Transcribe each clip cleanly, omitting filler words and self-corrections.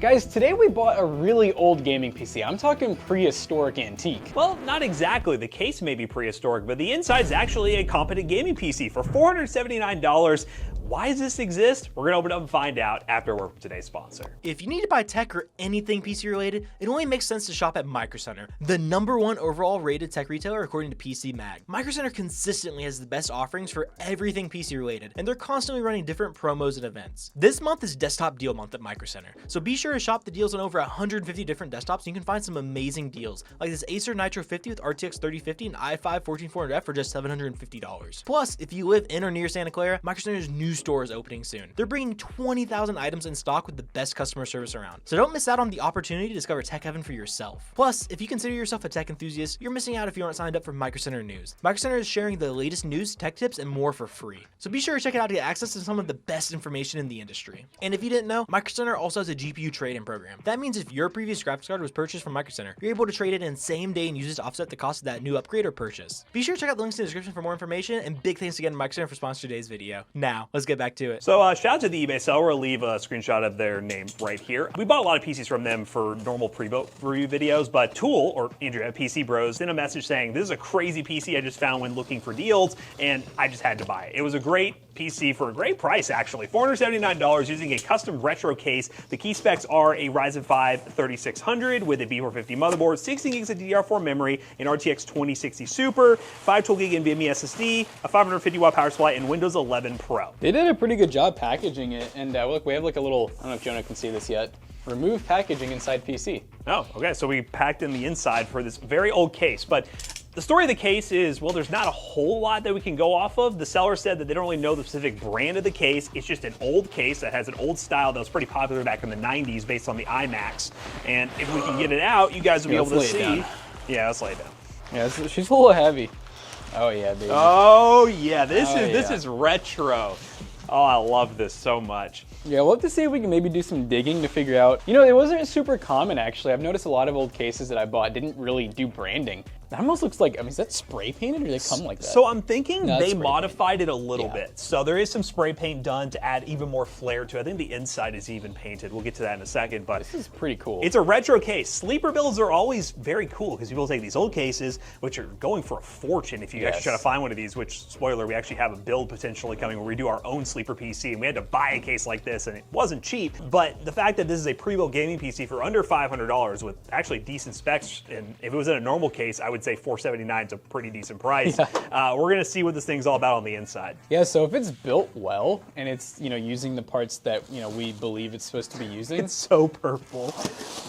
Guys, today we bought a really old gaming PC. I'm talking prehistoric antique. Well, not exactly. The case may be prehistoric, but the inside's actually a competent gaming PC for $479. Why does this exist? We're gonna open it up and find out after a word from today's sponsor. If you need to buy tech or anything PC related, it only makes sense to shop at Micro Center, the #1 overall rated tech retailer according to PC Mag. Micro Center consistently has the best offerings for everything PC related, and they're constantly running different promos and events. This month is desktop deal month at Micro Center, so be sure to shop the deals on over 150 different desktops, and you can find some amazing deals, like this Acer Nitro 50 with RTX 3050 and i5 14400F for just $750. Plus, if you live in or near Santa Clara, Micro Center's new store is opening soon. They're bringing 20,000 items in stock with the best customer service around. So don't miss out on the opportunity to discover tech heaven for yourself. Plus, if you consider yourself a tech enthusiast, you're missing out if you aren't signed up for Micro Center News. Micro Center is sharing the latest news, tech tips, and more for free. So be sure to check it out to get access to some of the best information in the industry. And if you didn't know, Micro Center also has a GPU trade-in program. That means if your previous graphics card was purchased from Micro Center, you're able to trade it in same day and use it to offset the cost of that new upgrade or purchase. Be sure to check out the links in the description for more information, and big thanks again to Micro Center for sponsoring today's video. Now, let's get back to it. So shout out to the eBay seller. I'll leave a screenshot of their name right here. We bought a lot of PCs from them for normal pre-built review videos, but Tool, or Andrew at PC Bros, sent a message saying, this is a crazy PC I just found when looking for deals, and I just had to buy it. It was a great PC for a great price, actually. $479 using a custom retro case. The key specs are a Ryzen 5 3600 with a B450 motherboard, 16 gigs of DDR4 memory, an RTX 2060 Super, 512 gig NVMe SSD, a 550 watt power supply, and Windows 11 Pro. They did a pretty good job packaging it, and look, we have like a little, I don't know if Jonah can see this yet, remove packaging inside PC. Oh, okay, so we packed in the inside for this very old case, but the story of the case is, well, there's not a whole lot that we can go off of. The seller said that they don't really know the specific brand of the case. It's just an old case that has an old style that was pretty popular back in the 90s based on the iMacs. And if we can get it out, you guys will be able to see. Yeah, let's lay it down. Yeah, she's a little heavy. Oh yeah, baby. Oh yeah, this is retro. Oh, I love this so much. Yeah, we'll have to see if we can maybe do some digging to figure out. You know, it wasn't super common actually. I've noticed a lot of old cases that I bought didn't really do branding. That almost looks like, I mean, is that spray painted or do they come like that? So I'm thinking they modified it a little bit. So there is some spray paint done to add even more flair to it. I think the inside is even painted. We'll get to that in a second, but this is pretty cool. It's a retro case. Sleeper builds are always very cool because people take these old cases, which are going for a fortune if you actually try to find one of these, which, spoiler, we actually have a build potentially coming where we do our own sleeper PC, and we had to buy a case like this, and it wasn't cheap. But the fact that this is a pre-built gaming PC for under $500 with actually decent specs, and if it was in a normal case, I would say $479 is a pretty decent price. We're gonna see what this thing's all about on the inside. Yeah, so if it's built well and it's, you know, using the parts that, you know, we believe it's supposed to be using. It's so purple.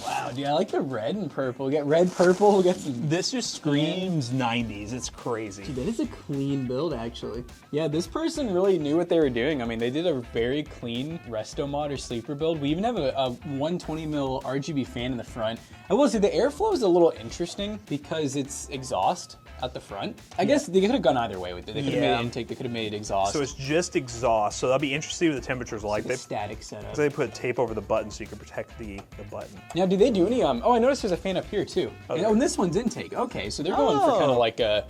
Wow, dude, I like the red and purple. We got red, purple, we got some. This just screams 90s. It's crazy. Dude, that is a clean build, actually. Yeah, this person really knew what they were doing. I mean, they did a very clean resto mod or sleeper build. We even have a 120mm RGB fan in the front. I will say the airflow is a little interesting because it's exhaust at the front. I guess they could have gone either way with it. They could have made intake, they could have made exhaust. So it's just exhaust, so that'll be interesting what the temperatures are like. It's a static setup. So they put tape over the button so you can protect the button. Now, do they do any, oh, I noticed there's a fan up here too. Okay. And this one's intake. Okay, so they're going for kind of like a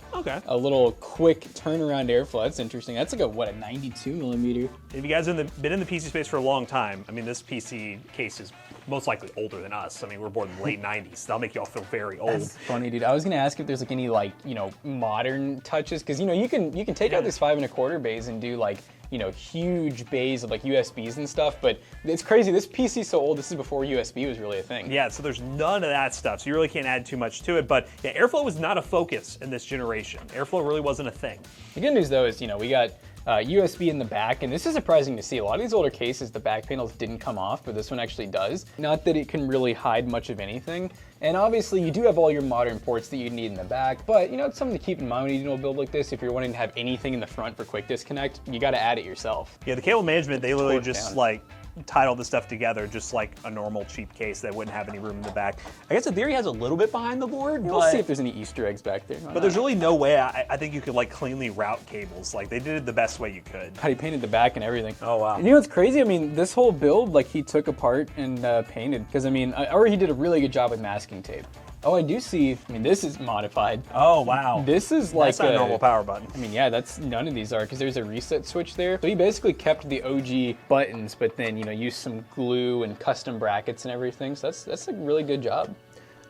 little quick turnaround airflow. That's interesting. That's like a 92mm. If you guys have been in the PC space for a long time, I mean, this PC case is most likely older than us. I mean, we're born in the late 90s. That'll make y'all feel very old. That's funny, dude. I was gonna ask if there's like any like, you know, modern touches, because you know you can take out this 5 1/4 bays and do like, you know, huge bays of like USBs and stuff, but it's crazy. This PC's so old. This is before USB was really a thing. Yeah, so there's none of that stuff, so you really can't add too much to it, but yeah, airflow was not a focus in this generation. Airflow really wasn't a thing. The good news though is, you know, we got USB in the back, and this is surprising to see. A lot of these older cases, the back panels didn't come off, but this one actually does. Not that it can really hide much of anything. And obviously you do have all your modern ports that you need in the back, but you know, it's something to keep in mind when you do a build like this. If you're wanting to have anything in the front for quick disconnect, you gotta add it yourself. Yeah, the cable management, they literally just like tied all this stuff together just like a normal cheap case that wouldn't have any room in the back. I guess the theory has a little bit behind the board, We'll see if there's any Easter eggs back there. But there's really no way I think you could like cleanly route cables. Like they did it the best way you could. How he painted the back and everything. Oh wow. And you know what's crazy? I mean, this whole build, like he took apart and painted, because I mean, or he did a really good job with masking tape. Oh, I do see. I mean, this is modified. Oh, wow. This is like That's not a normal power button. I mean, yeah, that's none of these are because there's a reset switch there. So he basically kept the OG buttons, but then used some glue and custom brackets and everything. So that's a really good job.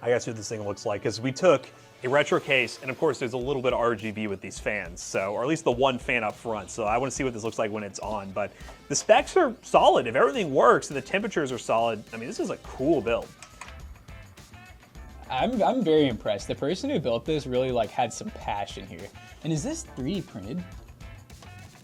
I gotta see what this thing looks like because we took a retro case, and of course there's a little bit of RGB with these fans, so or at least the one fan up front. So I want to see what this looks like when it's on. But the specs are solid. If everything works and the temperatures are solid, I mean, this is a cool build. I'm very impressed. The person who built this really had some passion here. And is this 3D printed?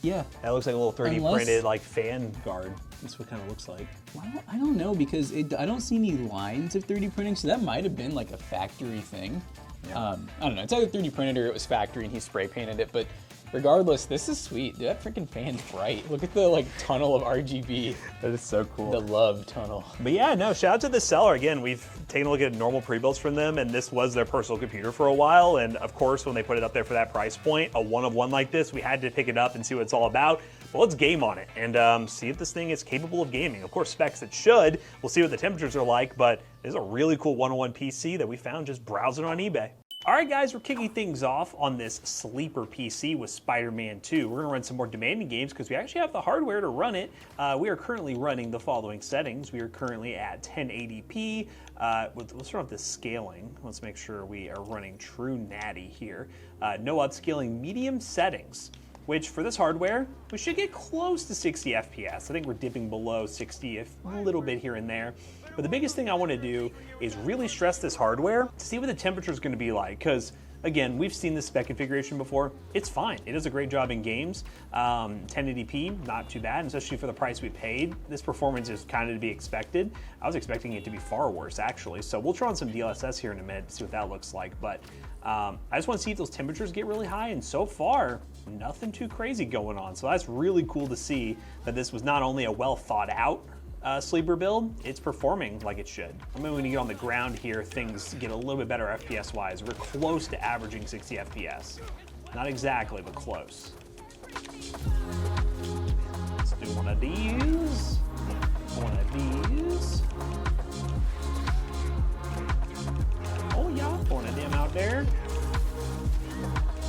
Yeah. That looks like a little 3D printed fan guard. That's what it kind of looks like. Well, I don't know because I don't see any lines of 3D printing, so that might have been like a factory thing. Yeah. I don't know. It's either 3D printed or it was factory and he spray painted it, but regardless, this is sweet. Dude, that freaking fan's bright. Look at the tunnel of RGB. That is so cool. The love tunnel. But yeah, no, shout out to the seller. Again, we've taken a look at normal pre-builds from them, and this was their personal computer for a while. And of course, when they put it up there for that price point, a one of one like this, we had to pick it up and see what it's all about. Well, let's game on it and see if this thing is capable of gaming. Of course, specs it should. We'll see what the temperatures are like, but it's a really cool one-on-one PC that we found just browsing on eBay. All right, guys, we're kicking things off on this sleeper PC with Spider-Man 2. We're gonna run some more demanding games because we actually have the hardware to run it. We are currently running the following settings. We are currently at 1080p. Let's start with the scaling. Let's make sure we are running true natty here. No upscaling, medium settings, which for this hardware, we should get close to 60 FPS. I think we're dipping below 60 a little bit here and there. But the biggest thing I want to do is really stress this hardware to see what the temperature is going to be like. Because again, we've seen this spec configuration before. It's fine. It does a great job in games. 1080p, not too bad, especially for the price we paid. This performance is kind of to be expected. I was expecting it to be far worse, actually. So we'll try on some DLSS here in a minute to see what that looks like. But I just want to see if those temperatures get really high. And so far, nothing too crazy going on. So that's really cool to see that this was not only a well thought out sleeper build, it's performing like it should. I mean, when you get on the ground here, things get a little bit better FPS wise. We're close to averaging 60 FPS. Not exactly, but close. Let's do one of these. One of these. Oh yeah, one of them out there.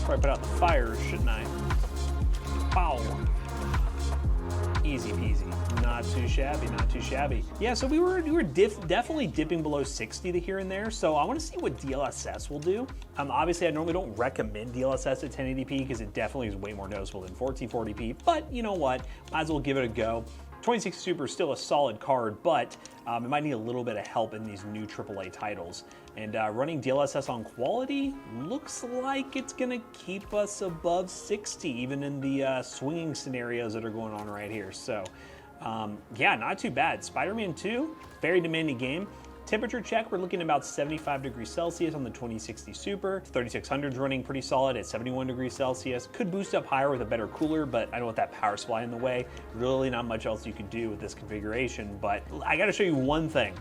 Probably put out the fires, shouldn't I? Pow. Easy peasy. Not too shabby, not too shabby. Yeah, so we were definitely dipping below 60 to here and there, so I want to see what DLSS will do. Obviously, I normally don't recommend DLSS at 1080p because it definitely is way more noticeable than 1440p, but you know what? Might as well give it a go. 2060 Super is still a solid card, but it might need a little bit of help in these new AAA titles. And running DLSS on quality looks like it's gonna keep us above 60, even in the swinging scenarios that are going on right here. So yeah, not too bad. Spider-Man 2, very demanding game. Temperature check, we're looking at about 75 degrees Celsius on the 2060 Super. 3600's running pretty solid at 71 degrees Celsius. Could boost up higher with a better cooler, but I don't want that power supply in the way. Really not much else you can do with this configuration, but I gotta show you one thing.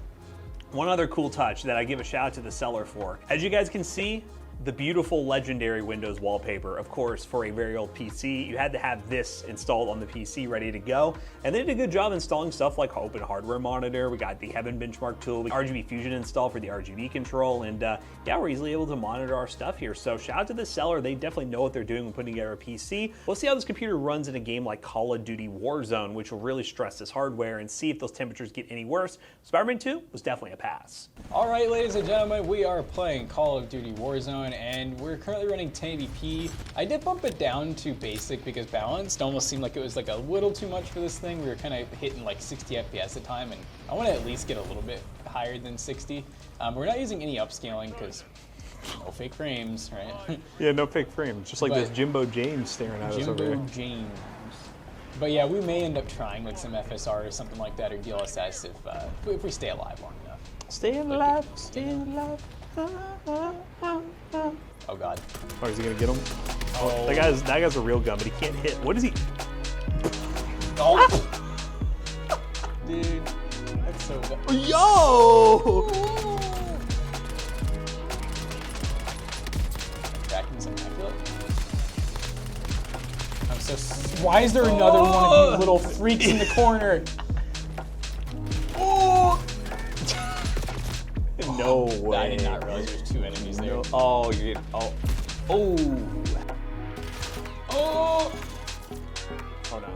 One other cool touch that I give a shout out to the seller for. As you guys can see, the beautiful legendary Windows wallpaper. Of course, for a very old PC, you had to have this installed on the PC ready to go. And they did a good job installing stuff like Open Hardware Monitor. We got the Heaven Benchmark tool, RGB Fusion installed for the RGB control. And yeah, we're easily able to monitor our stuff here. So shout out to the seller. They definitely know what they're doing when putting together a PC. We'll see how this computer runs in a game like Call of Duty Warzone, which will really stress this hardware and see if those temperatures get any worse. Spider-Man 2 was definitely a pass. All right, ladies and gentlemen, we are playing Call of Duty Warzone, and we're currently running 1080p. I did bump it down to basic because balanced almost seemed like it was like a little too much for this thing. We were kind of hitting like 60 FPS at time, and I want to at least get a little bit higher than 60. We're not using any upscaling because no fake frames, right? Yeah, no fake frames. Just like this Jimbo James staring at us over here. Jimbo James. But yeah, we may end up trying like some FSR or something like that, or DLSS if we stay alive long enough. Stay alive, stay alive. Oh god. Oh, is he gonna get him? Oh, that guy's a real gun, but he can't hit. What is he? Oh! Dude, that's so good. Yo! Tracking's immaculate. I'm so. Why is there another one of you little freaks in the corner? Oh! No way. I did not realize there's two enemies there. No. Oh, you're getting, oh. Oh. Oh! Oh no.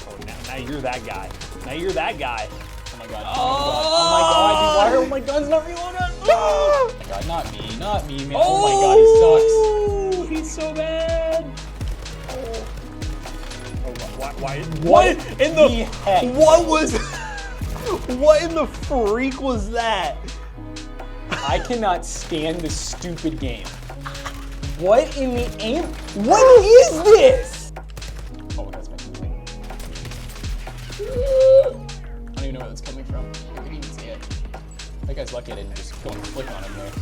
Oh, now you're that guy. Now you're that guy. Oh my god. Oh, oh my god, dude, why are my guns not reloaded? Oh my god, not me, man. Oh my god, he sucks. He's so bad. Oh. Why? What in the heck? What was? What in the freak was that? I cannot stand this stupid game. What in the aim? What is this? Oh my god, it's making me. I don't even know where that's coming from. I couldn't even see it. That guy's lucky I didn't just go and flick on him there.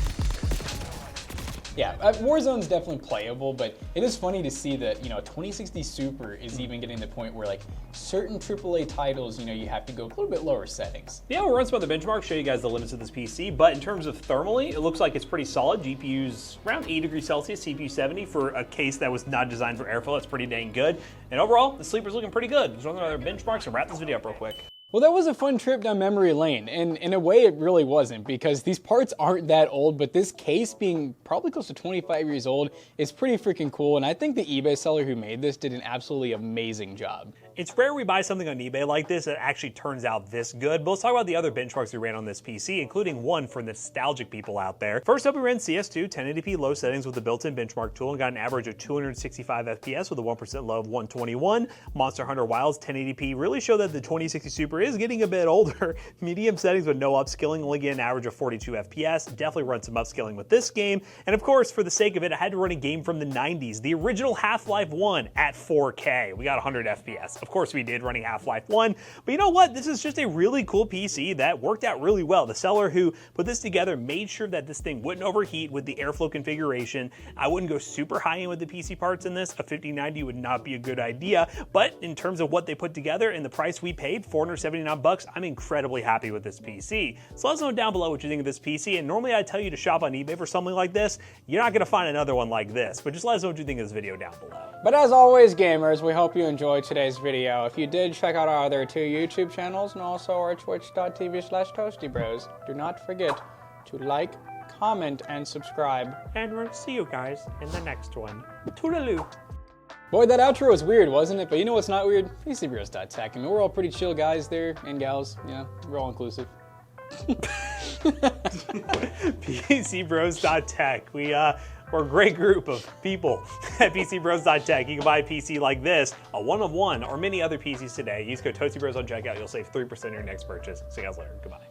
Yeah, Warzone's definitely playable, but it is funny to see that, 2060 Super is even getting to the point where, like, certain AAA titles, you have to go a little bit lower settings. Yeah, we'll run some other benchmarks, show you guys the limits of this PC, but in terms of thermally, it looks like it's pretty solid. GPU's around 80 degrees Celsius, CPU 70 for a case that was not designed for airflow. That's pretty dang good. And overall, the sleeper's looking pretty good. Let's run other benchmarks and wrap this video up real quick. Well, that was a fun trip down memory lane, and in a way it really wasn't, because these parts aren't that old, but this case being probably close to 25 years old is pretty freaking cool, and I think the eBay seller who made this did an absolutely amazing job. It's rare we buy something on eBay like this that actually turns out this good, but let's talk about the other benchmarks we ran on this PC, including one for nostalgic people out there. First up, we ran CS2 1080p low settings with the built-in benchmark tool and got an average of 265 FPS with a 1% low of 121. Monster Hunter Wilds 1080p really show that the 2060 Super is getting a bit older. Medium settings with no upskilling, only get an average of 42 FPS. Definitely run some upskilling with this game. And of course, for the sake of it, I had to run a game from the 90s, the original Half-Life 1 at 4K. We got 100 FPS. Of course we did, running Half-Life 1, but you know what? This is just a really cool PC that worked out really well. The seller who put this together made sure that this thing wouldn't overheat with the airflow configuration. I wouldn't go super high end with the PC parts in this. A 5090 would not be a good idea, but in terms of what they put together and the price we paid, $479, I'm incredibly happy with this PC. So let us know down below what you think of this PC, and normally I tell you to shop on eBay for something like this. You're not gonna find another one like this, but just let us know what you think of this video down below. But as always, gamers, we hope you enjoyed today's video. If you did, check out our other two YouTube channels and also our twitch.tv/toastybros. Do not forget to like, comment, and subscribe. And we'll see you guys in the next one. Toodaloo. Boy, that outro was weird, wasn't it? But you know what's not weird? PCBros.tech. I mean, we're all pretty chill guys there, and gals. We're all inclusive. PCBros.tech. We're a great group of people at PCBros.tech. You can buy a PC like this, a one of one, or many other PCs today. Use code ToastyBros on checkout. You'll save 3% on your next purchase. See you guys later. Goodbye.